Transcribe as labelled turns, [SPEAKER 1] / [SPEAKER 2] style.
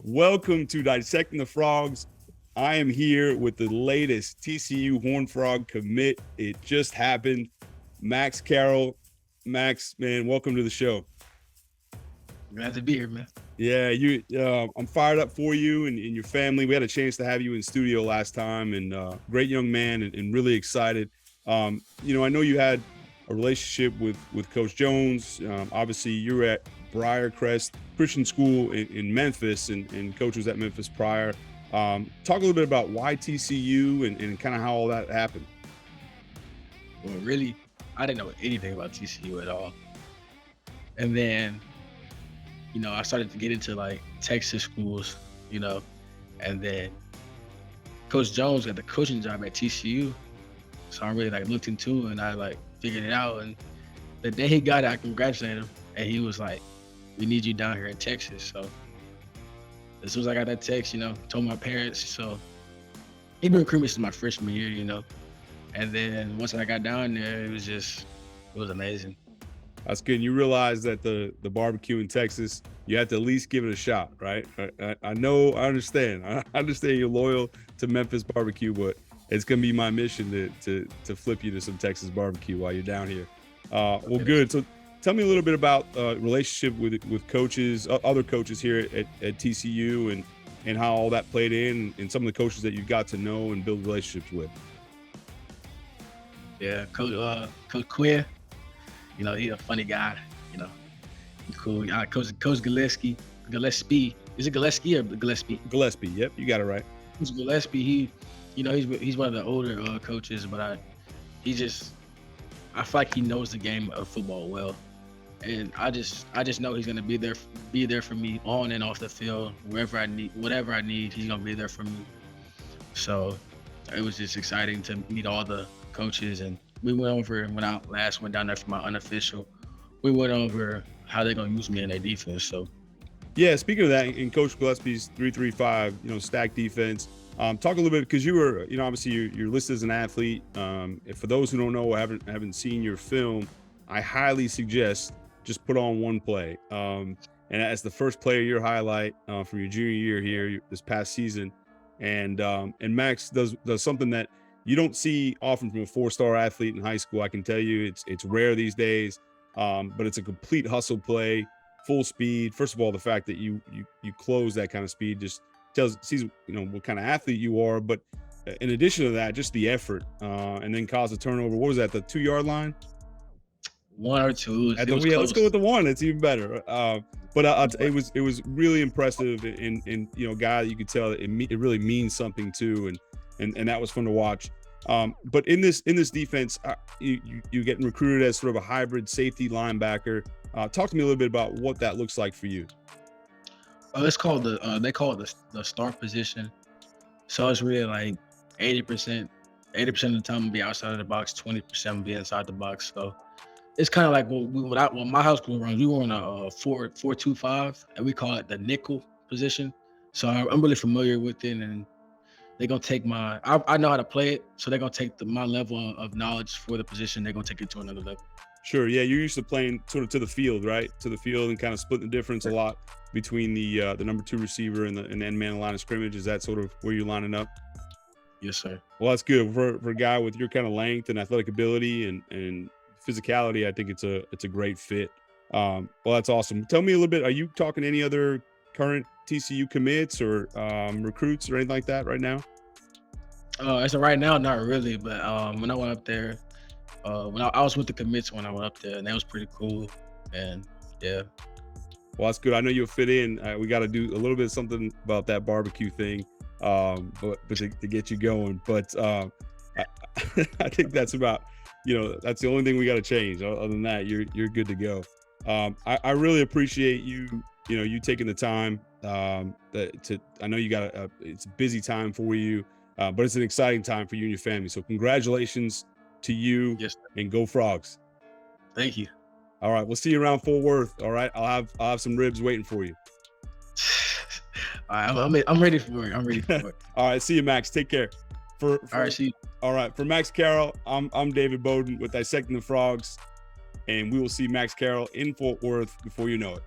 [SPEAKER 1] Welcome to Dissecting the Frogs. I am here with the latest TCU Horned Frog commit. It just happened. Max Carroll. Max, man, welcome to the show.
[SPEAKER 2] Glad to be here, man.
[SPEAKER 1] Yeah, I'm fired up for you and your family. We had a chance to have you in studio last time, and great young man, and really excited. I know you had a relationship with Coach Jones. Obviously, you're at Briarcrest Christian School in Memphis, and Coach was at Memphis prior. Talk a little bit about why TCU and kind of how all that happened.
[SPEAKER 2] Well, really, I didn't know anything about TCU at all. And then, I started to get into like Texas schools, and then Coach Jones got the coaching job at TCU. So I really looked into it and I figured it out. And the day he got it, I congratulated him. And he was like, "We need you down here in Texas." So as soon as I got that text, told my parents. So he been recruiting me since my freshman year, And then once I got down there, it was amazing.
[SPEAKER 1] That's good. And you realize that the barbecue in Texas, you have to at least give it a shot, right? I understand. I understand you're loyal to Memphis barbecue, but it's going to be my mission to flip you to some Texas barbecue while you're down here. Well, good. So tell me a little bit about relationship with coaches, other coaches here at TCU, and how all that played in, and some of the coaches that you got to know and build relationships with.
[SPEAKER 2] Yeah, Coach Quinn, he's a funny guy, he's cool. Coach Gillespie. Is it Gillespie or Gillespie?
[SPEAKER 1] Gillespie, yep, you got it right.
[SPEAKER 2] Coach Gillespie, he's one of the older coaches, but I feel like he knows the game of football well. And I just know he's gonna be there for me on and off the field, whatever I need, he's gonna be there for me. So it was just exciting to meet all the coaches, and we went over when I last went down there for my unofficial. We went over how they're gonna use me in their defense. So
[SPEAKER 1] yeah, speaking of that, in Coach Gillespie's 3-3-5, stack defense. Talk a little bit, because you were, obviously you're listed as an athlete. For those who don't know or haven't seen your film, I highly suggest just put on one play. And as the first play of your highlight from your junior year here this past season, and Max does something that you don't see often from a 4-star athlete in high school. I can tell you it's rare these days, but it's a complete hustle play, full speed. First of all, the fact that you close that kind of speed just sees what kind of athlete you are. But in addition to that, just the effort, and then cause a turnover. What was that, the 2-yard line?
[SPEAKER 2] 1 or 2.
[SPEAKER 1] Let's go with the 1. It's even better. But it was really impressive, and guy that you could tell that it really means something too, and that was fun to watch. But in this defense, you getting recruited as sort of a hybrid safety linebacker. Talk to me a little bit about what that looks like for you.
[SPEAKER 2] It's called they call it the start position. So it's really like 80% of the time be outside of the box, 20% be inside the box. So it's kind of like what my high school runs. We were on a 4-2-5, and we call it the nickel position. So I'm really familiar with it, and they're gonna take I know how to play it, so they're gonna take my level of knowledge for the position. They're gonna take it to another level.
[SPEAKER 1] Sure, yeah, you're used to playing sort of to the field, right? To the field, and kind of splitting the difference a lot between the number 2 receiver and the end man line of scrimmage. Is that sort of where you're lining up?
[SPEAKER 2] Yes, sir.
[SPEAKER 1] Well, that's good for a guy with your kind of length and athletic ability and physicality. I think it's a great fit. Well, that's awesome. Tell me a little bit. Are you talking to any other current TCU commits or recruits or anything like that right now?
[SPEAKER 2] As of right now, not really. But when I went up there, when I was with the commits when I went up there, and that was pretty cool. And yeah.
[SPEAKER 1] Well, that's good. I know you'll fit in. We got to do a little bit of something about that barbecue thing, but to get you going. But I think that's about. That's the only thing we got to change. Other than that, you're good to go. I really appreciate you taking the time. I know you got it's a busy time for you, but it's an exciting time for you and your family. So congratulations to you.
[SPEAKER 2] Yes,
[SPEAKER 1] and go Frogs.
[SPEAKER 2] Thank you.
[SPEAKER 1] All right, we'll see you around Fort Worth. All right, I'll have some ribs waiting for you.
[SPEAKER 2] All right, I'm ready for it.
[SPEAKER 1] All right, see you, Max. Take care.
[SPEAKER 2] All right, see you.
[SPEAKER 1] All right, for Max Carroll, I'm David Beaudin with Dissecting the Frogs, and we will see Max Carroll in Fort Worth before you know it.